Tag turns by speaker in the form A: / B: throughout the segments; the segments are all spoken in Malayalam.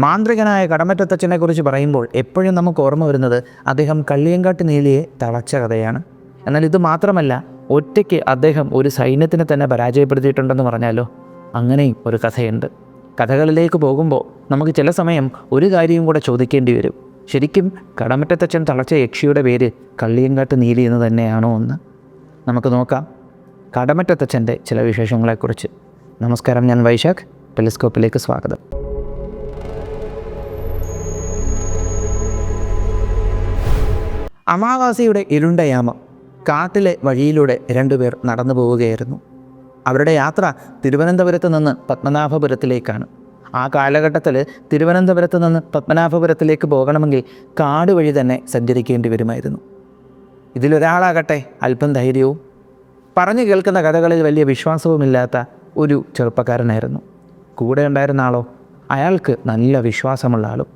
A: മാന്ത്രികനായ കടമറ്റത്തച്ഛനെക്കുറിച്ച് പറയുമ്പോൾ എപ്പോഴും നമുക്ക് ഓർമ്മ വരുന്നത് അദ്ദേഹം കള്ളിയങ്കാട്ട് നീലിയെ തളച്ച കഥയാണ്. എന്നാൽ ഇത് മാത്രമല്ല, ഒറ്റയ്ക്ക് അദ്ദേഹം ഒരു സൈന്യത്തിനെ തന്നെ പരാജയപ്പെടുത്തിയിട്ടുണ്ടെന്ന് പറഞ്ഞാലോ, അങ്ങനെയും ഒരു കഥയുണ്ട്. കഥകളിലേക്ക് പോകുമ്പോൾ നമുക്ക് ചില സമയം ഒരു കാര്യവും കൂടെ ചോദിക്കേണ്ടി വരും. ശരിക്കും കടമറ്റത്തച്ഛൻ തളച്ച യക്ഷിയുടെ പേര് കള്ളിയങ്കാട്ട് നീലി എന്ന് തന്നെയാണോ എന്ന് നമുക്ക് നോക്കാം. കടമറ്റത്തച്ഛൻ്റെ ചില വിശേഷങ്ങളെക്കുറിച്ച്. നമസ്കാരം, ഞാൻ വൈശാഖ്. ടെലിസ്കോപ്പിലേക്ക് സ്വാഗതം. അമാവാസിയുടെ ഇരുണ്ടയാമം കാട്ടിലെ വഴിയിലൂടെ രണ്ടുപേർ നടന്നു പോവുകയായിരുന്നു. അവരുടെ യാത്ര തിരുവനന്തപുരത്ത് നിന്ന് പത്മനാഭപുരത്തിലേക്കാണ്. ആ കാലഘട്ടത്തിൽ തിരുവനന്തപുരത്ത് നിന്ന് പത്മനാഭപുരത്തിലേക്ക് പോകണമെങ്കിൽ കാട് വഴി തന്നെ സഞ്ചരിക്കേണ്ടി വരുമായിരുന്നു. ഇതിലൊരാളാകട്ടെ അല്പം ധൈര്യവും പറഞ്ഞു കേൾക്കുന്ന കഥകളിൽ വലിയ വിശ്വാസവുമില്ലാത്ത ഒരു ചെറുപ്പക്കാരനായിരുന്നു. കൂടെ ഉണ്ടായിരുന്ന ആളോ, അയാൾക്ക് നല്ല വിശ്വാസമുള്ള ആളും.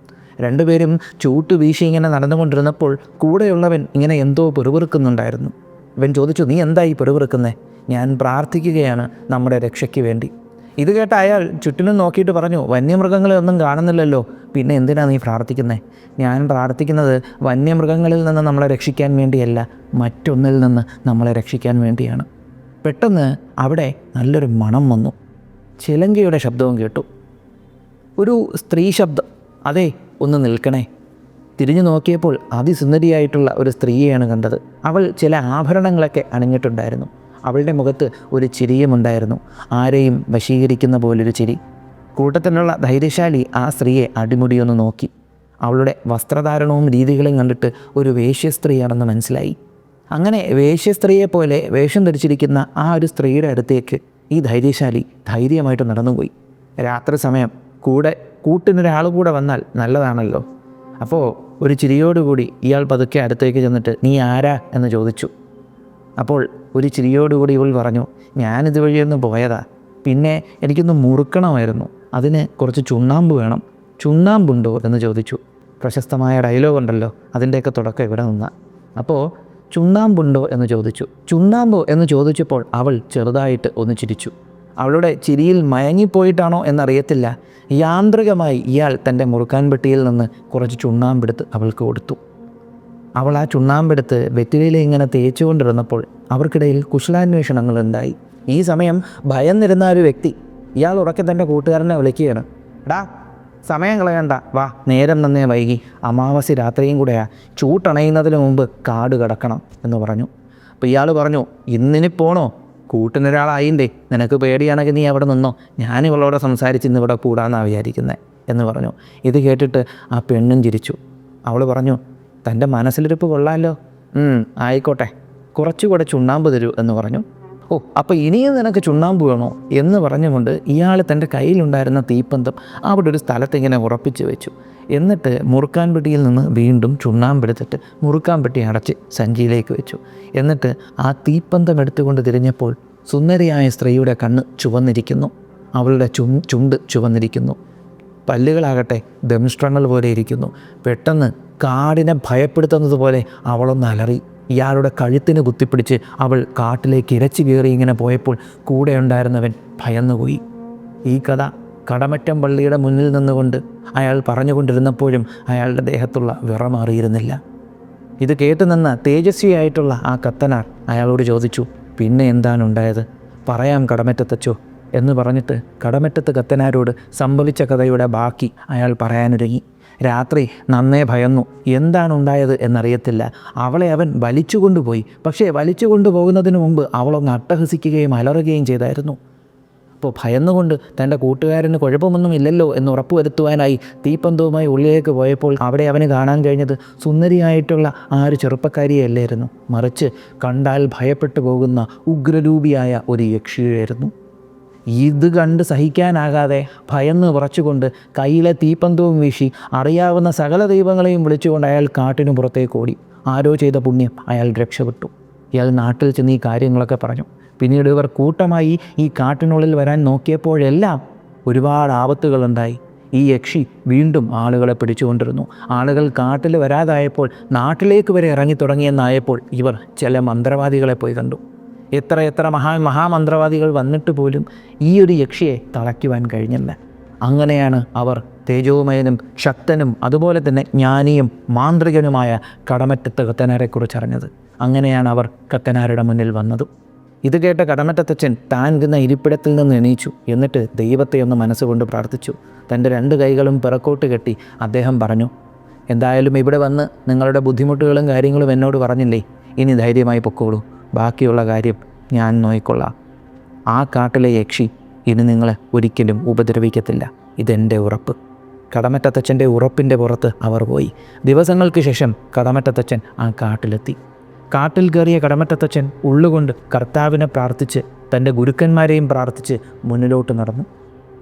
A: രണ്ടുപേരും ചൂട്ട് വീശി ഇങ്ങനെ നടന്നുകൊണ്ടിരുന്നപ്പോൾ കൂടെയുള്ളവൻ ഇങ്ങനെ എന്തോ പെറുപിറുക്കുന്നുണ്ടായിരുന്നു. ഇവൻ ചോദിച്ചു, നീ എന്തായി പെറുപിറുക്കുന്നേ? ഞാൻ പ്രാർത്ഥിക്കുകയാണ് നമ്മുടെ രക്ഷയ്ക്ക് വേണ്ടി. ഇത് കേട്ട അയാൾ ചുറ്റിനും നോക്കിയിട്ട് പറഞ്ഞു, വന്യമൃഗങ്ങളെ ഒന്നും കാണുന്നില്ലല്ലോ, പിന്നെ എന്തിനാ നീ പ്രാർത്ഥിക്കുന്നേ? ഞാൻ പ്രാർത്ഥിക്കുന്നത് വന്യമൃഗങ്ങളിൽ നിന്ന് നമ്മളെ രക്ഷിക്കാൻ വേണ്ടിയല്ല, മറ്റൊന്നിൽ നിന്ന് നമ്മളെ രക്ഷിക്കാൻ വേണ്ടിയാണ്. പെട്ടെന്ന് അവിടെ നല്ലൊരു മണം വന്നു. ചിലങ്കയുടെ ശബ്ദവും കേട്ടു. ഒരു സ്ത്രീ ശബ്ദം. അതെ, ഒന്ന് നിൽക്കണേ. തിരിഞ്ഞു നോക്കിയപ്പോൾ അതിസുന്ദരിയായിട്ടുള്ള ഒരു സ്ത്രീയെയാണ് കണ്ടത്. അവൾ ചില ആഭരണങ്ങളൊക്കെ അണിഞ്ഞിട്ടുണ്ടായിരുന്നു. അവളുടെ മുഖത്ത് ഒരു ചിരിയുമുണ്ടായിരുന്നു, ആരെയും വശീകരിക്കുന്ന പോലൊരു ചിരി. കൂട്ടത്തിലുള്ള ധൈര്യശാലി ആ സ്ത്രീയെ അടിമുടിയൊന്ന് നോക്കി. അവളുടെ വസ്ത്രധാരണവും രീതികളും കണ്ടിട്ട് ഒരു വേശ്യസ്ത്രീയാണെന്ന് മനസ്സിലായി. അങ്ങനെ വേശ്യസ്ത്രീയെപ്പോലെ വേഷം ധരിച്ചിരിക്കുന്ന ആ ഒരു സ്ത്രീയുടെ അടുത്തേക്ക് ഈ ധൈര്യശാലി ധൈര്യമായിട്ട് നടന്നുപോയി. രാത്രി സമയം കൂട്ടിനൊരാൾ കൂടെ വന്നാൽ നല്ലതാണല്ലോ. അപ്പോൾ ഒരു ചിരിയോടുകൂടി ഇയാൾ പതുക്കെ അടുത്തേക്ക് ചെന്നിട്ട്, നീ ആരാ എന്ന് ചോദിച്ചു. അപ്പോൾ ഒരു ചിരിയോടുകൂടി ഇവൾ പറഞ്ഞു, ഞാനിതുവഴിയൊന്ന് പോയതാ, പിന്നെ എനിക്കൊന്ന് മുറുക്കണമായിരുന്നു, അതിന് കുറച്ച് ചുണ്ണാമ്പ് വേണം, ചുണ്ണാമ്പുണ്ടോ എന്ന് ചോദിച്ചു. പ്രശസ്തമായ ഡയലോഗ് ഉണ്ടല്ലോ, അതിൻ്റെയൊക്കെ തുടക്കം ഇവിടെ നിന്ന. അപ്പോൾ ചുണ്ണാമ്പുണ്ടോ എന്ന് ചോദിച്ചു. ചുണ്ണാമ്പോ എന്ന് ചോദിച്ചപ്പോൾ അവൾ ചെറുതായിട്ട് ഒന്ന് ചിരിച്ചു. അവളുടെ ചിരിയിൽ മയങ്ങിപ്പോയിട്ടാണോ എന്നറിയത്തില്ല, യാന്ത്രികമായി ഇയാൾ തൻ്റെ മുറുക്കാൻ പെട്ടിയിൽ നിന്ന് കുറച്ച് ചുണ്ണാമ്പെടുത്ത് അവൾക്ക് കൊടുത്തു. അവൾ ആ ചുണ്ണാമ്പെടുത്ത് വെറ്റിലയിൽ ഇങ്ങനെ തേച്ചുകൊണ്ടിരുന്നപ്പോൾ അവർക്കിടയിൽ കുശലാന്വേഷണങ്ങളുണ്ടായി. ഈ സമയം ഭയന്നിരുന്ന ഒരു വ്യക്തി ഇയാൾ ഉറക്കെ തൻ്റെ കൂട്ടുകാരനെ വിളിക്കുകയാണ്. എടാ, സമയം കളയണ്ട, വാ, നേരം നന്നേ വൈകി, അമാവാസി രാത്രിയും കൂടെയാ, ചൂട്ടണയുന്നതിന് മുമ്പ് കാട് കടക്കണം എന്ന് പറഞ്ഞു. അപ്പോൾ ഇയാൾ പറഞ്ഞു, ഇന്നിനി പോണോ? കൂട്ടിനൊരാളായില്ലേ, നിനക്ക് പേടിയാണെങ്കിൽ നീ അവിടെ നിന്നോ, ഞാനിവളോട് സംസാരിച്ച് ഇന്നിവിടെ കൂടാന്നാണ് വിചാരിക്കുന്നത് എന്ന് പറഞ്ഞു. ഇത് കേട്ടിട്ട് ആ പെണ്ണും ചിരിച്ചു. അവൾ പറഞ്ഞു, തൻ്റെ മനസ്സിലിരിപ്പ് കൊള്ളാമല്ലോ, ആയിക്കോട്ടെ, കുറച്ചുകൂടെ ചുണ്ണാമ്പ് തരൂ എന്ന് പറഞ്ഞു. ഓ, അപ്പോൾ ഇനിയും നിനക്ക് ചുണ്ണാമ്പ് വേണോ എന്ന് പറഞ്ഞുകൊണ്ട് ഇയാൾ തൻ്റെ കയ്യിലുണ്ടായിരുന്ന തീപ്പന്തം അവിടെ ഒരു സ്ഥലത്ത് ഇങ്ങനെ ഉറപ്പിച്ച് വെച്ചു. എന്നിട്ട് മുറുക്കാൻ പെട്ടിയിൽ നിന്ന് വീണ്ടും ചുണ്ണാമ്പെടുത്തിട്ട് മുറുക്കാൻ പെട്ടി അടച്ച് സഞ്ചിയിലേക്ക് വെച്ചു. എന്നിട്ട് ആ തീപ്പന്തം എടുത്തുകൊണ്ട് തിരിഞ്ഞപ്പോൾ സുന്ദരിയായ സ്ത്രീയുടെ കണ്ണ് ചുവന്നിരിക്കുന്നു, അവളുടെ ചുണ്ട് ചുവന്നിരിക്കുന്നു, പല്ലുകളാകട്ടെ ദംഷ്ട്രങ്ങൾ പോലെ ഇരിക്കുന്നു. പെട്ടെന്ന് കാടിനെ ഭയപ്പെടുത്തുന്നത് പോലെ അവളൊന്ന് അലറി. ഇയാളുടെ കഴുത്തിന് കുത്തിപ്പിടിച്ച് അവൾ കാട്ടിലേക്ക് ഇരച്ചു കയറി ഇങ്ങനെ പോയപ്പോൾ കൂടെ ഉണ്ടായിരുന്നവൻ ഭയന്നുപോയി. ഈ കഥ കടമറ്റം പള്ളിയുടെ മുന്നിൽ നിന്നുകൊണ്ട് അയാൾ പറഞ്ഞുകൊണ്ടിരുന്നപ്പോഴും അയാളുടെ ദേഹത്തുള്ള വിറമാറിയിരുന്നില്ല. ഇത് കേട്ടുനിന്ന തേജസ്വിയായിട്ടുള്ള ആ കത്തനാർ അയാളോട് ചോദിച്ചു, പിന്നെ എന്താണ് ഉണ്ടായത്? പറയാം കടമറ്റത്തച്ചോ എന്ന് പറഞ്ഞിട്ട് കടമറ്റത്ത് കത്തനാരോട് സംഭവിച്ച കഥയുടെ ബാക്കി അയാൾ പറയാനൊരുങ്ങി. രാത്രി നന്നേ ഭയന്നു. എന്താണ് ഉണ്ടായത് എന്നറിയത്തില്ല. അവളെ അവൻ വലിച്ചു കൊണ്ടുപോയി. പക്ഷേ വലിച്ചു കൊണ്ടുപോകുന്നതിന് മുമ്പ് അവളൊന്ന് അട്ടഹസിക്കുകയും അലറുകയും ചെയ്തായിരുന്നു. അപ്പോൾ ഭയന്നുകൊണ്ട് തൻ്റെ കൂട്ടുകാരന് കുഴപ്പമൊന്നും ഇല്ലല്ലോ എന്ന് ഉറപ്പുവരുത്തുവാനായി തീപ്പന്തവുമായി ഉള്ളിലേക്ക് പോയപ്പോൾ അവിടെ അവന് കാണാൻ കഴിഞ്ഞത് സുന്ദരിയായിട്ടുള്ള ആ ഒരു ചെറുപ്പക്കാരിയല്ലായിരുന്നു, മറിച്ച് കണ്ടാൽ ഭയപ്പെട്ടു പോകുന്ന ഉഗ്രരൂപിയായ ഒരു യക്ഷിയായിരുന്നു. ഇത് കണ്ട് സഹിക്കാനാകാതെ ഭയന്ന് വിറച്ചുകൊണ്ട് കയ്യിലെ തീപ്പന്തവും വീശി അറിയാവുന്ന സകല ദൈവങ്ങളെയും വിളിച്ചുകൊണ്ട് അയാൾ കാട്ടിനു പുറത്തേക്ക് ഓടി. ആരോ ചെയ്ത പുണ്യം, അയാൾ രക്ഷപ്പെട്ടു. ഇയാൾ നാട്ടിൽ ചെന്ന് ഈ കാര്യങ്ങളൊക്കെ പറഞ്ഞു. പിന്നീട് ഇവർ കൂട്ടമായി ഈ കാട്ടിനുള്ളിൽ വരാൻ നോക്കിയപ്പോഴെല്ലാം ഒരുപാട് ആപത്തുകളുണ്ടായി. ഈ യക്ഷി വീണ്ടും ആളുകളെ പിടിച്ചുകൊണ്ടിരുന്നു. ആളുകൾ കാട്ടിൽ വരാതായപ്പോൾ നാട്ടിലേക്ക് വരെ ഇറങ്ങി തുടങ്ങിയെന്നായപ്പോൾ ഇവർ ചില മന്ത്രവാദികളെ പോയി കണ്ടു. എത്ര മഹാമന്ത്രവാദികൾ വന്നിട്ട് പോലും ഈ ഒരു യക്ഷിയെ തളയ്ക്കുവാൻ കഴിഞ്ഞില്ല. അങ്ങനെയാണ് അവർ തേജോമയനും ശക്തനും അതുപോലെ തന്നെ ജ്ഞാനിയും മാന്ത്രികനുമായ കടമറ്റത്ത് കത്തനാരെക്കുറിച്ചറിഞ്ഞത്. അങ്ങനെയാണ് അവർ കത്തനാരുടെ മുന്നിൽ വന്നതും. ഇത് കേട്ട കടമറ്റത്തച്ഛൻ താൻ ഇരുന്ന ഇരിപ്പിടത്തിൽ നിന്ന് എണീച്ചു. എന്നിട്ട് ദൈവത്തെ ഒന്ന് മനസ്സുകൊണ്ട് പ്രാർത്ഥിച്ചു. തൻ്റെ 2 കൈകളും പിറക്കോട്ട് കെട്ടി അദ്ദേഹം പറഞ്ഞു, എന്തായാലും ഇവിടെ വന്ന് നിങ്ങളുടെ ബുദ്ധിമുട്ടുകളും കാര്യങ്ങളും എന്നോട് പറഞ്ഞില്ലേ, ഇനി ധൈര്യമായി പൊക്കോളൂ. ബാക്കിയുള്ള കാര്യം ഞാൻ നോക്കിക്കൊള്ളാം. ആ കാട്ടിലെ യക്ഷി ഇനി നിങ്ങളെ ഒരിക്കലും ഉപദ്രവിക്കത്തില്ല. ഇതെൻ്റെ ഉറപ്പ്. കടമറ്റത്തച്ഛൻ്റെ ഉറപ്പിൻ്റെ പുറത്ത് അവർ പോയി. ദിവസങ്ങൾക്ക് ശേഷം കടമറ്റത്തച്ഛൻ ആ കാട്ടിലെത്തി. കാട്ടിൽ കയറിയ കടമറ്റത്തച്ഛൻ ഉള്ളുകൊണ്ട് കർത്താവിനെ പ്രാർത്ഥിച്ച് തൻ്റെ ഗുരുക്കന്മാരെയും പ്രാർത്ഥിച്ച് മുന്നിലോട്ട് നടന്നു.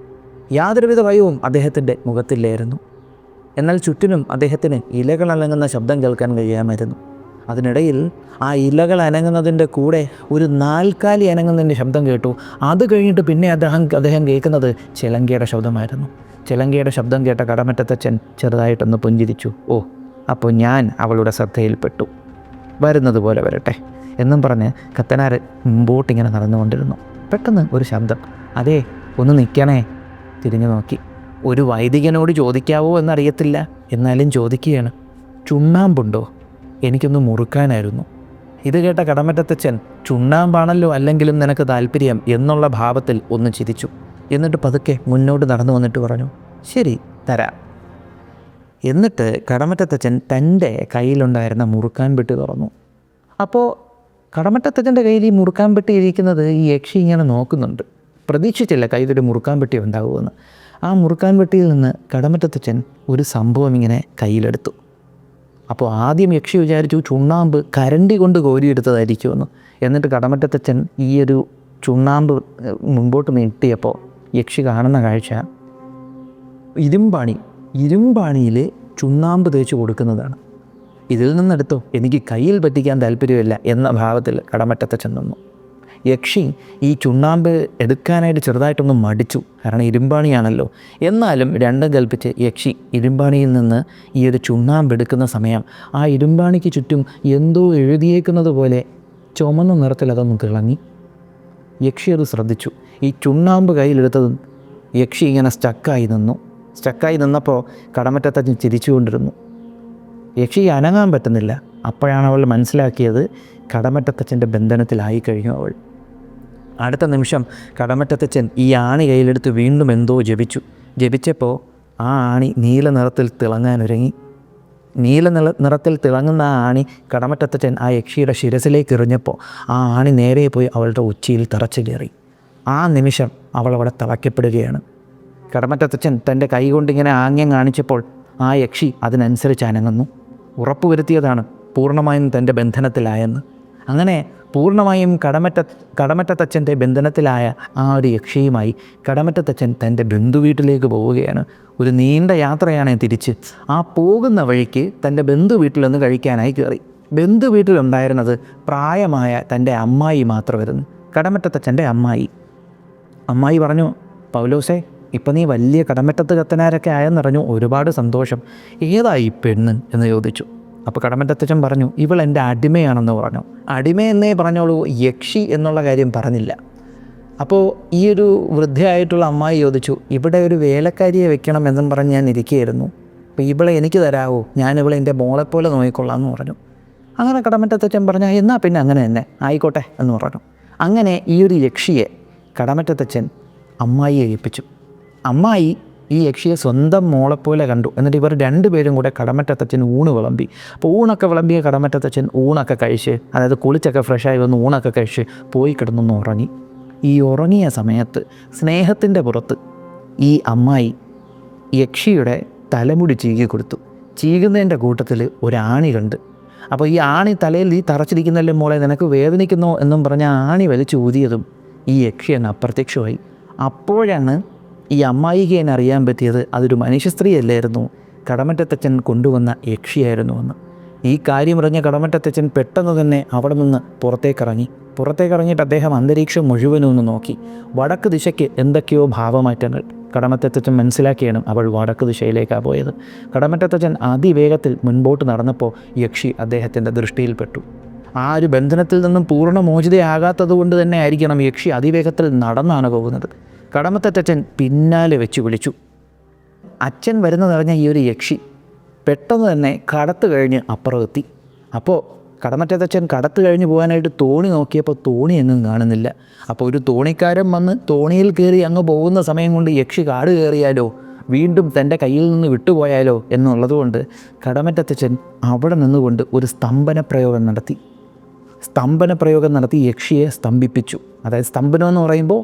A: യാതൊരുവിധ ഭയവും അദ്ദേഹത്തിൻ്റെ മുഖത്തില്ലായിരുന്നു. എന്നാൽ ചുറ്റിനും അദ്ദേഹത്തിന് ഇലകൾ അനങ്ങുന്ന ശബ്ദം കേൾക്കാൻ കഴിയാമായിരുന്നു. അതിനിടയിൽ ആ ഇലകൾ അനങ്ങുന്നതിൻ്റെ കൂടെ ഒരു 4 കാലി അനങ്ങുന്നതിൻ്റെ ശബ്ദം കേട്ടു. അത് കഴിഞ്ഞിട്ട് പിന്നെ അദ്ദേഹം കേൾക്കുന്നത് ചിലങ്കയുടെ ശബ്ദമായിരുന്നു. ചിലങ്കയുടെ ശബ്ദം കേട്ട കടമറ്റത്തച്ഛൻ ചെറുതായിട്ടൊന്ന് പുഞ്ചിരിച്ചു. ഓ, അപ്പോൾ ഞാൻ അവളുടെ ശ്രദ്ധയിൽപ്പെട്ടു. വരുന്നത് പോലെ വരട്ടെ എന്നും പറഞ്ഞ് കത്തനാർ മുമ്പോട്ടിങ്ങനെ നടന്നുകൊണ്ടിരുന്നു. പെട്ടെന്ന് ഒരു ശബ്ദം, അതേ ഒന്ന് നിൽക്കണേ. തിരിഞ്ഞു നോക്കി. ഒരു വൈദികനോട് ചോദിക്കാവോ എന്നറിയത്തില്ല, എന്നാലും ചോദിക്കുകയാണ്, ചുണ്ണാമ്പുണ്ടോ? എനിക്കൊന്ന് മുറുക്കാനായിരുന്നു. ഇത് കേട്ട കടമറ്റത്തച്ഛൻ, ചുണ്ണാമ്പാണല്ലോ അല്ലെങ്കിലും നിനക്ക് താല്പര്യം എന്നുള്ള ഭാവത്തിൽ ഒന്ന് ചിരിച്ചു. എന്നിട്ട് പതുക്കെ മുന്നോട്ട് നടന്നു വന്നിട്ട് പറഞ്ഞു, ശരി തരാം. എന്നിട്ട് കടമറ്റത്തച്ഛൻ തൻ്റെ കയ്യിലുണ്ടായിരുന്ന മുറുക്കാൻ പെട്ടി തുറന്നു. അപ്പോൾ കടമറ്റത്തച്ഛൻ്റെ കയ്യിൽ ഈ മുറുക്കാൻ പെട്ടി ഇരിക്കുന്നത് ഈ യക്ഷി ഇങ്ങനെ നോക്കുന്നുണ്ട്. പ്രതീക്ഷിച്ചില്ല കയ്യിലൊരു മുറുക്കാൻ പെട്ടി ഉണ്ടാകുമെന്ന്. ആ മുറുക്കാൻ പെട്ടിയിൽ നിന്ന് കടമറ്റത്തച്ഛൻ ഒരു സംഭവം ഇങ്ങനെ കയ്യിലെടുത്തു. അപ്പോൾ ആദ്യം യക്ഷി വിചാരിച്ചു ചുണ്ണാമ്പ് കരണ്ടി കൊണ്ട് കോരിയെടുത്തതായിരിക്കുമെന്ന്. എന്നിട്ട് കടമറ്റത്തച്ഛൻ ഈ ഒരു ചുണ്ണാമ്പ് മുമ്പോട്ട് നീട്ടിയപ്പോൾ യക്ഷി കാണുന്ന കാഴ്ച ഇരുമ്പാണിയിൽ ചുണ്ണാമ്പ് തേച്ച് കൊടുക്കുന്നതാണ്. ഇതിൽ നിന്നെടുത്തോ, എനിക്ക് കയ്യിൽ പറ്റിക്കാൻ താല്പര്യമില്ല എന്ന ഭാവത്തിൽ കടമറ്റത്തച്ഛൻ നിന്നു. യക്ഷി ഈ ചുണ്ണാമ്പ് എടുക്കാനായിട്ട് ചെറുതായിട്ടൊന്ന് മടിച്ചു, കാരണം ഇരുമ്പാണിയാണല്ലോ. എന്നാലും രണ്ടും കൽപ്പിച്ച് യക്ഷി ഇരുമ്പാണിയിൽ നിന്ന് ഈ ഒരു ചുണ്ണാമ്പ് എടുക്കുന്ന സമയം ആ ഇരുമ്പാണിക്ക് ചുറ്റും എന്തോ എഴുതിയേക്കുന്നത് പോലെ ചുമന്ന നിറത്തിൽ അതൊന്ന് തിളങ്ങി. യക്ഷി അത് ശ്രദ്ധിച്ചു. ഈ ചുണ്ണാമ്പ് കയ്യിലെടുത്തതും യക്ഷി ഇങ്ങനെ സ്റ്റക്കായി നിന്നപ്പോൾ കടമറ്റത്തച്ഛൻ ചിരിച്ചുകൊണ്ടിരുന്നു. യക്ഷിക്ക് അനങ്ങാൻ പറ്റുന്നില്ല. അപ്പോഴാണ് അവൾ മനസ്സിലാക്കിയത് കടമറ്റത്തച്ഛൻ്റെ ബന്ധനത്തിലായി കഴിഞ്ഞു അവൾ. അടുത്ത നിമിഷം കടമറ്റത്തച്ഛൻ ഈ ആണി കയ്യിലെടുത്ത് വീണ്ടും എന്തോ ജപിച്ചപ്പോൾ ആ ആണി നീല നിറത്തിൽ തിളങ്ങാനൊരുങ്ങി. നിറത്തിൽ തിളങ്ങുന്ന ആ ആണി കടമറ്റത്തച്ഛൻ ആ യക്ഷിയുടെ ശിരസിലേക്ക് എറിഞ്ഞപ്പോൾ ആ ആണി നേരെ പോയി അവളുടെ ഉച്ചിയിൽ തറച്ചു കയറി. ആ നിമിഷം അവൾ അവിടെ തളയ്ക്കപ്പെടുകയാണ്. കടമറ്റത്തച്ഛൻ തൻ്റെ കൈ കൊണ്ടിങ്ങനെ ആംഗ്യം കാണിച്ചപ്പോൾ ആ യക്ഷി അതിനനുസരിച്ച് അനങ്ങുന്നു. ഉറപ്പുവരുത്തിയതാണ് പൂർണ്ണമായും തൻ്റെ ബന്ധനത്തിലായെന്ന്. അങ്ങനെ പൂർണ്ണമായും കടമറ്റത്തച്ഛൻ്റെ ബന്ധനത്തിലായ ആ ഒരു യക്ഷിയുമായി കടമറ്റത്തച്ഛൻ തൻ്റെ ബന്ധുവീട്ടിലേക്ക് പോവുകയാണ്. ഒരു നീണ്ട യാത്രയാണ് തിരിച്ച്. ആ പോകുന്ന വഴിക്ക് തൻ്റെ ബന്ധുവീട്ടിൽ നിന്ന് കഴിക്കാനായി കയറി. ബന്ധുവീട്ടിലുണ്ടായിരുന്നത് പ്രായമായ തൻ്റെ അമ്മായി മാത്രമായിരുന്നു, കടമറ്റത്തച്ഛൻ്റെ അമ്മായി പറഞ്ഞു, പൗലോസേ, ഇപ്പം നീ വലിയ കടമറ്റത്ത് കത്തനാരൊക്കെ ആയെന്നറിഞ്ഞു, ഒരുപാട് സന്തോഷം. ഏതായി പെണ്ണ് എന്ന് ചോദിച്ചു. അപ്പോൾ കടമറ്റത്തച്ഛൻ പറഞ്ഞു, ഇവൾ എൻ്റെ അടിമയാണെന്ന് പറഞ്ഞു. അടിമയെന്നേ പറഞ്ഞോളൂ, യക്ഷി എന്നുള്ള കാര്യം പറഞ്ഞില്ല. അപ്പോൾ ഈ ഒരു വൃദ്ധയായിട്ടുള്ള അമ്മായി ചോദിച്ചു, ഇവിടെ ഒരു വേലക്കാരിയെ വെക്കണം എന്നും പറഞ്ഞ് ഞാൻ ഇരിക്കുകയായിരുന്നു, അപ്പോൾ ഇവളെ എനിക്ക് തരാമോ? ഞാനിവളെ എൻ്റെ മോളെപ്പോലെ നോക്കിക്കൊള്ളാം എന്ന് പറഞ്ഞു. അങ്ങനെ കടമറ്റത്തച്ഛൻ പറഞ്ഞു, എന്നാൽ പിന്നെ അങ്ങനെ തന്നെ ആയിക്കോട്ടെ എന്ന് പറഞ്ഞു. അങ്ങനെ ഈ ഒരു യക്ഷിയെ കടമറ്റത്തച്ഛൻ അമ്മായിയെ ഏൽപ്പിച്ചു. അമ്മായി ഈ യക്ഷിയെ സ്വന്തം മോളെപ്പോലെ കണ്ടു. എന്നിട്ട് ഇവർ രണ്ടുപേരും കൂടെ കടമറ്റത്തച്ഛൻ ഊണ് വിളമ്പി. അപ്പോൾ ഊണൊക്കെ വിളമ്പിയ കടമറ്റത്തച്ഛൻ ഊണൊക്കെ കഴിച്ച്, അതായത് കുളിച്ചൊക്കെ ഫ്രഷായി വന്ന് ഊണൊക്കെ കഴിച്ച് പോയി കിടന്നൊന്ന് ഉറങ്ങി. ഈ ഉറങ്ങിയ സമയത്ത് സ്നേഹത്തിൻ്റെ പുറത്ത് ഈ അമ്മായി യക്ഷിയുടെ തലമുടി ചീകി കൊടുത്തു. ചീകുന്നതിൻ്റെ കൂട്ടത്തിൽ ഒരാണി കണ്ട്. അപ്പോൾ ഈ ആണി തലയിൽ ഈ തറച്ചിരിക്കുന്നല്ലേ മോളെ, നിനക്ക് വേദനിക്കുന്നോ എന്നും പറഞ്ഞ് ആണി വലിച്ച് ഊതിയതും ഈ യക്ഷി അങ്ങ് അപ്രത്യക്ഷമായി. അപ്പോഴാണ് ഈ അമ്മായിക്ക് എന്നെ അറിയാൻ പറ്റിയത് അതൊരു മനുഷ്യ സ്ത്രീ അല്ലായിരുന്നു, കടമറ്റത്തച്ഛൻ കൊണ്ടുവന്ന യക്ഷിയായിരുന്നു എന്ന്. ഈ കാര്യം അറിഞ്ഞ കടമറ്റത്തച്ഛൻ പെട്ടെന്ന് തന്നെ അവിടെ നിന്ന് പുറത്തേക്കിറങ്ങിയിട്ട് അദ്ദേഹം അന്തരീക്ഷം മുഴുവനും ഒന്ന് നോക്കി. വടക്ക് ദിശയ്ക്ക് എന്തൊക്കെയോ ഭാവമാറ്റങ്ങൾ. കടമറ്റത്തച്ഛൻ മനസ്സിലാക്കിയാണ് അവൾ വടക്ക് ദിശയിലേക്കാണ് പോയത്. കടമറ്റത്തച്ഛൻ അതിവേഗത്തിൽ മുൻപോട്ട് നടന്നപ്പോൾ യക്ഷി അദ്ദേഹത്തിൻ്റെ ദൃഷ്ടിയിൽപ്പെട്ടു. ആ ഒരു ബന്ധനത്തിൽ നിന്നും പൂർണ്ണ മോചിതയാകാത്തത് കൊണ്ട് തന്നെ ആയിരിക്കണം യക്ഷി അതിവേഗത്തിൽ നടന്നാണ് പോകുന്നത്. കടമറ്റത്തച്ഛൻ പിന്നാലെ വെച്ച് വിളിച്ചു, അച്ഛൻ വരുന്നതറിഞ്ഞ ഈ ഒരു യക്ഷി പെട്ടെന്ന് തന്നെ കടത്ത് കഴിഞ്ഞ് അപ്പുറമെത്തി. അപ്പോൾ കടമറ്റത്തച്ഛൻ കടത്ത് കഴിഞ്ഞ് പോകാനായിട്ട് തോണി നോക്കിയപ്പോൾ തോണി എങ്ങും കാണുന്നില്ല. അപ്പോൾ ഒരു തോണിക്കാരൻ വന്ന് തോണിയിൽ കയറി അങ്ങ് പോകുന്ന സമയം കൊണ്ട് യക്ഷി കാട് കയറിയാലോ, വീണ്ടും തൻ്റെ കയ്യിൽ നിന്ന് വിട്ടുപോയാലോ എന്നുള്ളതുകൊണ്ട് കടമറ്റത്തച്ഛൻ അവിടെ നിന്നുകൊണ്ട് ഒരു സ്തംഭന പ്രയോഗം നടത്തി യക്ഷിയെ സ്തംഭിപ്പിച്ചു. അതായത് സ്തംഭനം എന്ന് പറയുമ്പോൾ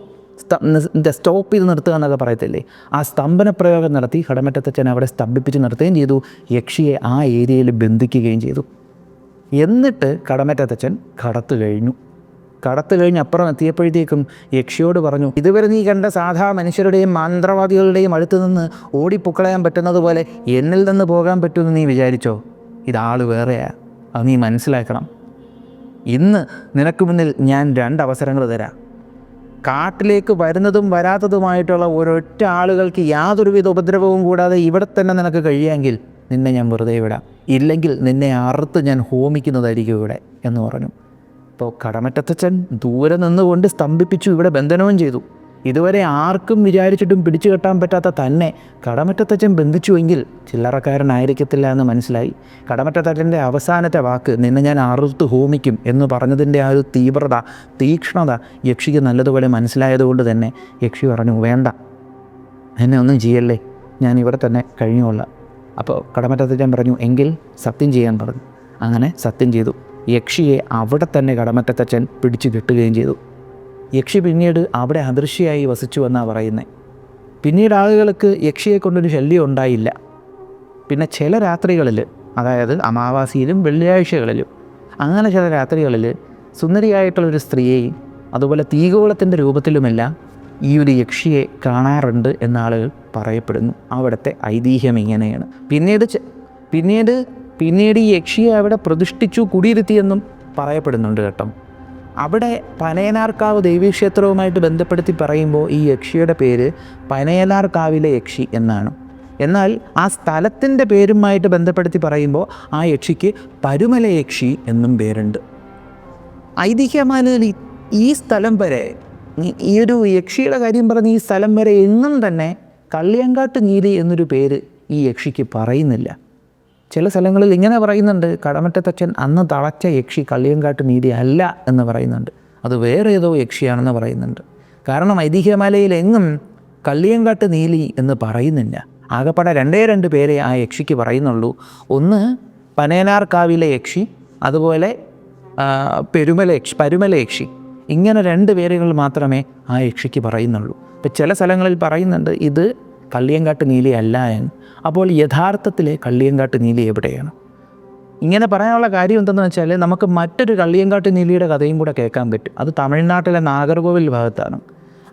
A: സ്റ്റോപ്പ് ചെയ്ത് നിർത്തുക എന്നൊക്കെ പറയത്തില്ലേ, ആ സ്തംഭന പ്രയോഗം നടത്തി കടമറ്റത്തച്ഛൻ അവിടെ സ്തംഭിപ്പിച്ച് നിർത്തുകയും ചെയ്തു. യക്ഷിയെ ആ ഏരിയയിൽ ബന്ധിക്കുകയും ചെയ്തു. എന്നിട്ട് കടമറ്റത്തച്ഛൻ കടത്ത് കഴിഞ്ഞ് അപ്പുറം എത്തിയപ്പോഴത്തേക്കും യക്ഷിയോട് പറഞ്ഞു, ഇതുവരെ നീ കണ്ട സാധാ മനുഷ്യരുടെയും മന്ത്രവാദികളുടെയും അടുത്ത് നിന്ന് ഓടിപ്പൊക്കളയാൻ പറ്റുന്നത് പോലെ എന്നിൽ നിന്ന് പോകാൻ പറ്റുമെന്ന് നീ വിചാരിച്ചോ? ഇതാൾ വേറെയാ, അത് നീ മനസ്സിലാക്കണം. ഇന്ന് നിനക്ക് മുന്നിൽ ഞാൻ 2 അവസരങ്ങൾ തരാം. കാട്ടിലേക്ക് വരുന്നതും വരാത്തതുമായിട്ടുള്ള ഒരൊറ്റ ആളുകൾക്ക് യാതൊരുവിധ ഉപദ്രവവും കൂടാതെ ഇവിടെ തന്നെ നിനക്ക് കഴിയാമെങ്കിൽ നിന്നെ ഞാൻ വെറുതെ വിടാം, ഇല്ലെങ്കിൽ നിന്നെ അറുത്ത് ഞാൻ ഹോമിക്കുന്നതായിരിക്കും ഇവിടെ എന്ന് പറഞ്ഞു. അപ്പോൾ കടമറ്റത്തച്ഛൻ ദൂരെ നിന്നുകൊണ്ട് സ്തംഭിപ്പിച്ചു, ഇവിടെ ബന്ധനവും ചെയ്തു. ഇതുവരെ ആർക്കും വിചാരിച്ചിട്ടും പിടിച്ചു കെട്ടാൻ പറ്റാത്ത തന്നെ കടമറ്റത്തച്ഛൻ ബന്ധിച്ചുവെങ്കിൽ ചില്ലറക്കാരനായിരിക്കത്തില്ല എന്ന് മനസ്സിലായി. കടമറ്റത്തച്ഛൻ്റെ അവസാനത്തെ വാക്ക് നിന്നെ ഞാൻ അറുത്ത് ഹോമിക്കും എന്ന് പറഞ്ഞതിൻ്റെ ആ ഒരു തീക്ഷ്ണത യക്ഷിക്ക് നല്ലതുപോലെ മനസ്സിലായതുകൊണ്ട് തന്നെ യക്ഷി പറഞ്ഞു, വേണ്ട, എന്നെ ഒന്നും ചെയ്യല്ലേ, ഞാൻ ഇവിടെ തന്നെ കഴിഞ്ഞുകൊള്ളാം. അപ്പോൾ കടമറ്റത്തച്ഛൻ പറഞ്ഞു, എങ്കിൽ സത്യം ചെയ്യാൻ പറഞ്ഞു. അങ്ങനെ സത്യം ചെയ്തു. യക്ഷിയെ അവിടെ തന്നെ കടമറ്റത്തച്ഛൻ പിടിച്ചു കെട്ടുകയും ചെയ്തു. യക്ഷി പിന്നീട് അവിടെ അദൃശ്യയായി വസിച്ചു എന്നാണ് പറയുന്നത്. പിന്നീട് ആളുകൾക്ക് യക്ഷിയെ കൊണ്ടൊരു ശല്യം ഉണ്ടായില്ല. പിന്നെ ചില രാത്രികളിൽ, അതായത് അമാവാസിയിലും വെള്ളിയാഴ്ചകളിലും, അങ്ങനെ ചില രാത്രികളിൽ സുന്ദരിയായിട്ടുള്ളൊരു സ്ത്രീയെയും അതുപോലെ തീകോളത്തിൻ്റെ രൂപത്തിലുമെല്ലാം ഈ ഒരു യക്ഷിയെ കാണാറുണ്ട് എന്ന ആളുകൾ പറയപ്പെടുന്നു. അവിടുത്തെ ഐതിഹ്യം ഇങ്ങനെയാണ്. പിന്നീട് ഈ യക്ഷിയെ അവിടെ പ്രതിഷ്ഠിച്ചു കുടിയിരുത്തിയെന്നും പറയപ്പെടുന്നുണ്ട് കേട്ടോ. അവിടെ പനയനാർക്കാവ് ദേവീക്ഷേത്രവുമായിട്ട് ബന്ധപ്പെടുത്തി പറയുമ്പോൾ ഈ യക്ഷിയുടെ പേര് പനയനാർക്കാവിലെ യക്ഷി എന്നാണ്. എന്നാൽ ആ സ്ഥലത്തിൻ്റെ പേരുമായിട്ട് ബന്ധപ്പെടുത്തി പറയുമ്പോൾ ആ യക്ഷിക്ക് പരുമല യക്ഷി എന്നും പേരുണ്ട്. ഐതിഹ്യമാനതിൽ ഈ സ്ഥലം വരെ, ഈ ഒരു യക്ഷിയുടെ കാര്യം പറഞ്ഞ ഈ സ്ഥലം വരെ എങ്ങും തന്നെ കള്ളിയങ്കാട്ട് നീലി എന്നൊരു പേര് ഈ യക്ഷിക്ക് പറയുന്നില്ല. ചില സ്ഥലങ്ങളിൽ ഇങ്ങനെ പറയുന്നുണ്ട്, കടമറ്റത്തച്ഛൻ അന്ന് തളച്ച യക്ഷി കള്ളിയങ്കാട്ട് നീലി അല്ല എന്ന് പറയുന്നുണ്ട്, അത് വേറെ ഏതോ യക്ഷിയാണെന്ന് പറയുന്നുണ്ട്. കാരണം ഐതിഹ്യമാലയിൽ എങ്ങും കള്ളിയങ്കാട്ട് നീലി എന്ന് പറയുന്നില്ല. ആകെപ്പാടെ 2 പേരെ ആ യക്ഷിക്ക് പറയുന്നുള്ളൂ. ഒന്ന് പനയനാർക്കാവിലെ യക്ഷി, അതുപോലെ പരുമല യക്ഷി. ഇങ്ങനെ 2 പേരുകൾ മാത്രമേ ആ യക്ഷിക്ക് പറയുന്നുള്ളൂ. ഇപ്പം ചില സ്ഥലങ്ങളിൽ പറയുന്നുണ്ട് ഇത് കള്ളിയങ്കാട്ട് നീലി അല്ല എന്ന്. അപ്പോൾ യഥാർത്ഥത്തിലെ കള്ളിയങ്കാട്ട് നീലി എവിടെയാണ്? ഇങ്ങനെ പറയാനുള്ള കാര്യം എന്തെന്ന് വെച്ചാൽ, നമുക്ക് മറ്റൊരു കള്ളിയങ്കാട്ട് നീലിയുടെ കഥയും കൂടെ കേൾക്കാൻ പറ്റും. അത് തമിഴ്നാട്ടിലെ നാഗർകോവിൽ ഭാഗത്താണ്.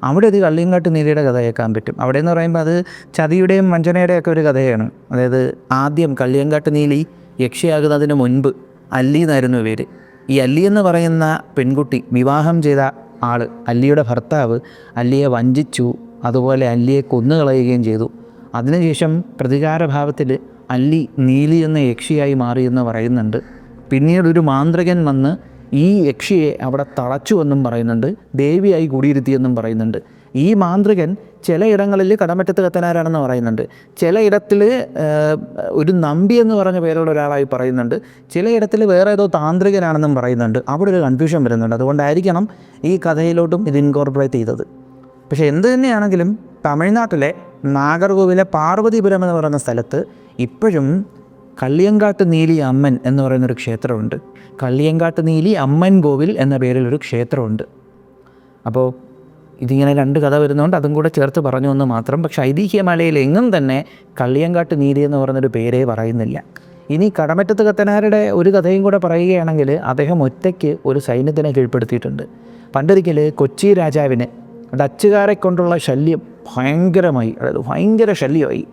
A: അവിടെ ഒരു കള്ളിയങ്കാട്ട് നീലിയുടെ കഥ കേൾക്കാൻ പറ്റും. അവിടെ എന്ന് പറയുമ്പോൾ അത് ചതിയുടെയും വഞ്ചനയുടെയും ഒക്കെ ഒരു കഥയാണ്. അതായത് ആദ്യം കള്ളിയങ്കാട്ട് നീലി യക്ഷിയാകുന്നതിന് മുൻപ് അല്ലി എന്നായിരുന്നു പേര്. ഈ അല്ലി എന്ന് പറയുന്ന പെൺകുട്ടി, വിവാഹം ചെയ്ത ആൾ, അല്ലിയുടെ ഭർത്താവ് അല്ലിയെ വഞ്ചിച്ചു, അതുപോലെ അല്ലിയെ കൊന്നുകളയുകയും ചെയ്തു. അതിനുശേഷം പ്രതികാരഭാവത്തിൽ അല്ലി നീലി എന്ന യക്ഷിയായി മാറിയെന്ന് പറയുന്നുണ്ട്. പിന്നീടൊരു മാന്ത്രികൻ വന്ന് ഈ യക്ഷിയെ അവിടെ തളച്ചു എന്നും പറയുന്നുണ്ട്, ദേവിയായി കുടിയിരുത്തിയെന്നും പറയുന്നുണ്ട്. ഈ മാന്ത്രികൻ ചിലയിടങ്ങളിൽ കടമറ്റത്ത് കത്തനാരാണെന്ന് പറയുന്നുണ്ട്, ചിലയിടത്തിൽ ഒരു നമ്പി എന്ന് പറഞ്ഞ പേരുള്ള ഒരാളായി പറയുന്നുണ്ട്, ചിലയിടത്തിൽ വേറെ ഏതോ താന്ത്രികനാണെന്നും പറയുന്നുണ്ട്. അവിടെ ഒരു കൺഫ്യൂഷൻ വരുന്നുണ്ട്. അതുകൊണ്ടായിരിക്കണം ഈ കഥയിലോട്ടും ഇത് ഇൻകോർപ്പറേറ്റ് ചെയ്തത്. പക്ഷേ എന്ത് തന്നെയാണെങ്കിലും തമിഴ്നാട്ടിലെ നാഗർകോവിലെ പാർവതിപുരം എന്ന് പറയുന്ന സ്ഥലത്ത് ഇപ്പോഴും കള്ളിയങ്കാട്ട് നീലി അമ്മൻ എന്ന് പറയുന്നൊരു ക്ഷേത്രമുണ്ട്. കള്ളിയങ്കാട്ട് നീലി അമ്മൻ കോവിൽ എന്ന പേരിലൊരു ക്ഷേത്രമുണ്ട്. അപ്പോൾ ഇതിങ്ങനെ 2 കഥ വരുന്നതുകൊണ്ട് അതും കൂടെ ചേർത്ത് പറഞ്ഞു എന്ന് മാത്രം. പക്ഷേ ഐതിഹ്യമലയിൽ എങ്ങും തന്നെ കള്ളിയങ്കാട്ട് നീലി എന്ന് പറയുന്നൊരു പേരേ പറയുന്നില്ല. ഇനി കടമറ്റത്ത് കത്തനാരുടെ ഒരു കഥയും കൂടെ പറയുകയാണെങ്കിൽ, അദ്ദേഹം ഒറ്റയ്ക്ക് ഒരു സൈന്യത്തിനെ കീഴ്പ്പെടുത്തിയിട്ടുണ്ട്. പണ്ടൊരിക്കൽ കൊച്ചി രാജാവിന് ഡച്ചുകാരെ കൊണ്ടുള്ള ശല്യം ഭയങ്കര ശല്യമായി.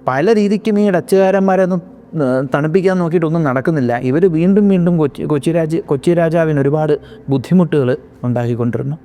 A: പല രീതിക്കും ഈ ഡച്ചുകാരന്മാരൊന്നും തണുപ്പിക്കാൻ നോക്കിയിട്ടൊന്നും നടക്കുന്നില്ല. ഇവർ വീണ്ടും കൊച്ചി രാജാവിന് ഒരുപാട് ബുദ്ധിമുട്ടുകൾ ഉണ്ടാക്കിക്കൊണ്ടിരുന്നു.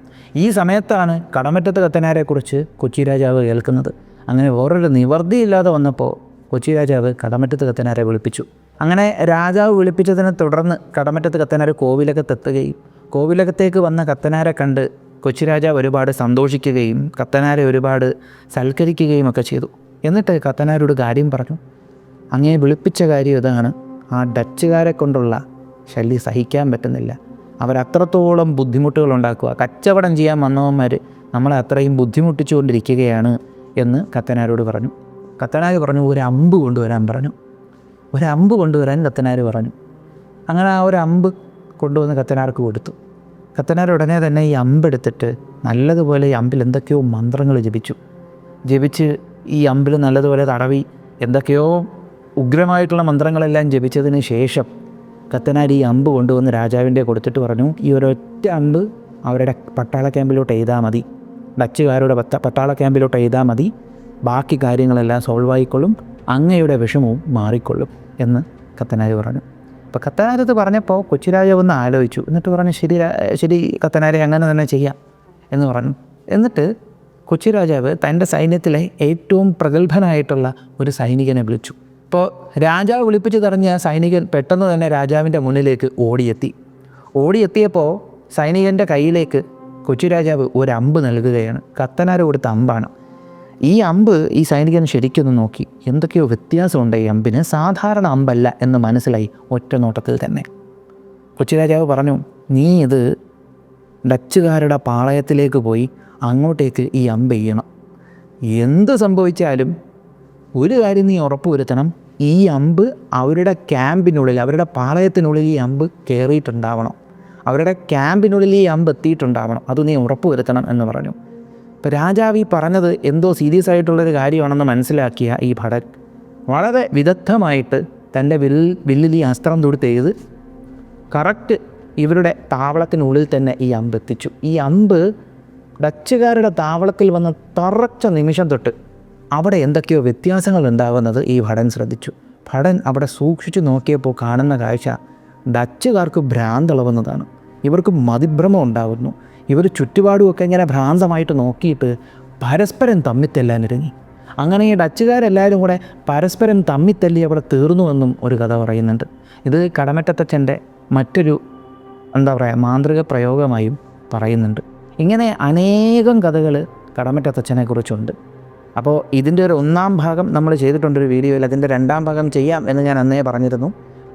A: ഈ സമയത്താണ് കടമറ്റത്ത് കത്തനാരെക്കുറിച്ച് കൊച്ചി രാജാവ് കേൾക്കുന്നത്. അങ്ങനെ വേറൊരു നിവർത്തിയില്ലാതെ വന്നപ്പോൾ കൊച്ചി രാജാവ് കടമറ്റത്ത് കത്തനാരെ വിളിപ്പിച്ചു. അങ്ങനെ രാജാവ് വിളിപ്പിച്ചതിനെ തുടർന്ന് കടമറ്റത്ത് കത്തനാർ കോവിലകത്തെത്തുകയും കോവിലകത്തേക്ക് വന്ന കത്തനാരെ കണ്ട് കൊച്ചി രാജാവ് ഒരുപാട് സന്തോഷിക്കുകയും കത്തനാരെ ഒരുപാട് സൽക്കരിക്കുകയും ഒക്കെ ചെയ്തു. എന്നിട്ട് കത്തനാരോട് കാര്യം പറഞ്ഞു. അങ്ങേ വിളിപ്പിച്ച കാര്യം ഇതാണ്, ആ ഡച്ചുകാരെ കൊണ്ടുള്ള ശല്യം സഹിക്കാൻ പറ്റുന്നില്ല. അവരത്രത്തോളം ബുദ്ധിമുട്ടുകൾ ഉണ്ടാക്കുക, കച്ചവടം ചെയ്യാൻ വന്നവന്മാർ നമ്മളെ അത്രയും ബുദ്ധിമുട്ടിച്ചുകൊണ്ടിരിക്കുകയാണ് എന്ന് കത്തനാരോട് പറഞ്ഞു. കത്തനാർ പറഞ്ഞു ഒരു അമ്പ് കൊണ്ടുവരാൻ പറഞ്ഞു. ഒരു അമ്പ് കൊണ്ടുവരാൻ കത്തനാർ പറഞ്ഞു. അങ്ങനെ ആ ഒരു അമ്പ് കൊണ്ടുവന്ന് കത്തനാർക്ക് കൊടുത്തു. കത്തനാർ ഉടനെ തന്നെ ഈ അമ്പെടുത്തിട്ട് നല്ലതുപോലെ ഈ അമ്പിൽ എന്തൊക്കെയോ മന്ത്രങ്ങൾ ജപിച്ച് ഈ അമ്പിൽ നല്ലതുപോലെ തടവി എന്തൊക്കെയോ ഉഗ്രമായിട്ടുള്ള മന്ത്രങ്ങളെല്ലാം ജപിച്ചതിന് ശേഷം കത്തനാർ ഈ അമ്പ് കൊണ്ടുവന്ന് രാജാവിൻ്റെ കൊടുത്തിട്ട് പറഞ്ഞു, ഈ ഒരൊറ്റ അമ്പ് അവരുടെ പട്ടാള ക്യാമ്പിലോട്ട് എഴുതാൽ മതി, ഡച്ചുകാരുടെ പട്ടാള ക്യാമ്പിലോട്ട് എഴുതാൽ മതി, ബാക്കി കാര്യങ്ങളെല്ലാം സോൾവ് ആയിക്കൊള്ളും, അങ്ങയുടെ വിഷമവും മാറിക്കൊള്ളും എന്ന് കത്തനാർ പറഞ്ഞു. അപ്പോൾ കത്തനാരത് പറഞ്ഞപ്പോൾ കൊച്ചിരാജാവ് ഒന്ന് ആലോചിച്ചു. എന്നിട്ട് പറഞ്ഞു ശരി കത്തനാരെ അങ്ങനെ തന്നെ ചെയ്യാം എന്ന് പറഞ്ഞു. എന്നിട്ട് കൊച്ചിരാജാവ് തൻ്റെ സൈന്യത്തിലെ ഏറ്റവും പ്രഗത്ഭനായിട്ടുള്ള ഒരു സൈനികനെ വിളിച്ചു. ഇപ്പോൾ രാജാവ് വിളിപ്പിച്ച് തടഞ്ഞ സൈനികൻ പെട്ടെന്ന് തന്നെ രാജാവിൻ്റെ മുന്നിലേക്ക് ഓടിയെത്തിയപ്പോൾ സൈനികൻ്റെ കയ്യിലേക്ക് കൊച്ചിരാജാവ് ഒരു അമ്പ് നൽകുകയാണ്. കത്തനാർ കൊടുത്ത അമ്പാണ്. ഈ അമ്പ് ഈ സൈനികൻ ശരിക്കൊന്ന് നോക്കി, എന്തൊക്കെയോ വ്യത്യാസമുണ്ട് ഈ അമ്പിന്, സാധാരണ അമ്പല്ല എന്ന് മനസ്സിലായി ഒറ്റ നോട്ടത്തിൽ തന്നെ. കൊച്ചിരാജാവ് പറഞ്ഞു, നീ ഇത് ഡച്ചുകാരുടെ പാളയത്തിലേക്ക് പോയി അങ്ങോട്ടേക്ക് ഈ അമ്പ് ചെയ്യണം. എന്ത് സംഭവിച്ചാലും ഒരു കാര്യം നീ ഉറപ്പ് വരുത്തണം, ഈ അമ്പ് അവരുടെ ക്യാമ്പിനുള്ളിൽ, അവരുടെ പാളയത്തിനുള്ളിൽ ഈ അമ്പ് കയറിയിട്ടുണ്ടാവണം, അവരുടെ ക്യാമ്പിനുള്ളിൽ ഈ അമ്പ് എത്തിയിട്ടുണ്ടാവണം, അത് നീ ഉറപ്പ് വരുത്തണം എന്ന് പറഞ്ഞു. ഇപ്പോൾ രാജാവ് ഈ പറഞ്ഞത് എന്തോ സീരിയസ് ആയിട്ടുള്ളൊരു കാര്യമാണെന്ന് മനസ്സിലാക്കിയ ഈ ഭടൻ വളരെ വിദഗ്ധമായിട്ട് തൻ്റെ വില്ലിൽ ഈ അസ്ത്രം തൊടുത്ത് കറക്റ്റ് ഇവരുടെ താവളത്തിനുള്ളിൽ തന്നെ ഈ അമ്പ് എത്തിച്ചു. ഈ അമ്പ് ഡച്ചുകാരുടെ താവളത്തിൽ വന്ന് തറച്ച നിമിഷം തൊട്ട് അവിടെ എന്തൊക്കെയോ വ്യത്യാസങ്ങൾ ഉണ്ടാകുന്നത് ഈ ഭടൻ ശ്രദ്ധിച്ചു. ഭടൻ അവിടെ സൂക്ഷിച്ചു നോക്കിയപ്പോൾ കാണുന്ന കാഴ്ച ഡച്ചുകാർക്ക് ഭ്രാന്തളവുന്നതാണ്. ഇവർക്ക് മതിഭ്രമം ഉണ്ടാകുന്നു. ഇവർ ചുറ്റുപാടുമൊക്കെ ഇങ്ങനെ ഭ്രാന്തമായിട്ട് നോക്കിയിട്ട് പരസ്പരം തമ്മിത്തല്ലാനിറങ്ങി. അങ്ങനെ ഈ ഡച്ചുകാരെല്ലാവരും കൂടെ പരസ്പരം തമ്മിത്തല്ലി അവിടെ തീർന്നുവെന്നും ഒരു കഥ പറയുന്നുണ്ട്. ഇത് കടമറ്റത്തച്ഛൻ്റെ മറ്റൊരു മാന്ത്രിക പ്രയോഗമായും പറയുന്നുണ്ട്. ഇങ്ങനെ അനേകം കഥകൾ കടമറ്റത്തച്ഛനെക്കുറിച്ചുണ്ട്. അപ്പോൾ ഇതിൻ്റെ ഒരു 1-ാം ഭാഗം നമ്മൾ ചെയ്തിട്ടുണ്ടൊരു വീഡിയോയിൽ, അതിൻ്റെ 2-ാം ഭാഗം ചെയ്യാം എന്ന് ഞാൻ അന്നേ പറഞ്ഞിരുന്നു.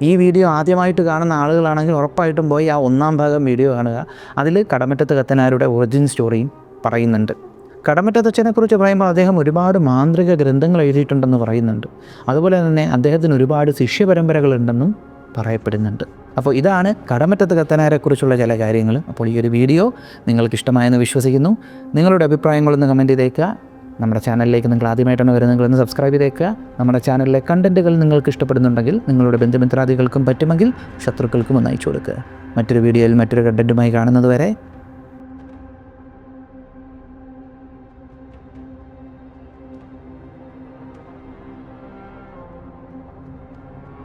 A: ഈ വീഡിയോ ആദ്യമായിട്ട് കാണുന്ന ആളുകളാണെങ്കിൽ ഉറപ്പായിട്ടും പോയി ആ 1-ാം ഭാഗം വീഡിയോ കാണുക. അതിൽ കടമറ്റത്ത് കത്തനാരുടെ ഒറിജിൻ സ്റ്റോറിയും പറയുന്നുണ്ട്. കടമറ്റത്തച്ഛനെക്കുറിച്ച് പറയുമ്പോൾ അദ്ദേഹം ഒരുപാട് മാന്ത്രിക ഗ്രന്ഥങ്ങൾ എഴുതിയിട്ടുണ്ടെന്ന് പറയുന്നുണ്ട്. അതുപോലെ തന്നെ അദ്ദേഹത്തിന് ഒരുപാട് ശിഷ്യപരമ്പരകളുണ്ടെന്നും പറയപ്പെടുന്നുണ്ട്. അപ്പോൾ ഇതാണ് കടമറ്റത്ത് കത്തനാരെക്കുറിച്ചുള്ള ചില കാര്യങ്ങൾ. അപ്പോൾ ഈ ഒരു വീഡിയോ നിങ്ങൾക്ക് ഇഷ്ടമായെന്ന് വിശ്വസിക്കുന്നു. നിങ്ങളുടെ അഭിപ്രായങ്ങളൊന്ന് കമൻറ്റ് ചെയ്തേക്കുക. നമ്മുടെ ചാനലിലേക്ക് നിങ്ങൾ ആദ്യമായിട്ടാണ് വരുന്നതെങ്കിൽ സബ്സ്ക്രൈബ് ചെയ്തേക്കുക. നമ്മുടെ ചാനലിലെ കണ്ടൻറ്റുകൾ നിങ്ങൾക്ക് ഇഷ്ടപ്പെടുന്നുണ്ടെങ്കിൽ നിങ്ങളുടെ ബന്ധുമിത്രാദികൾക്കും പറ്റുമെങ്കിൽ ശത്രുക്കൾക്കും ഒന്ന് അയച്ചു കൊടുക്കുക. മറ്റൊരു വീഡിയോയിൽ മറ്റൊരു കണ്ടൻറ്റുമായി കാണുന്നത് വരെ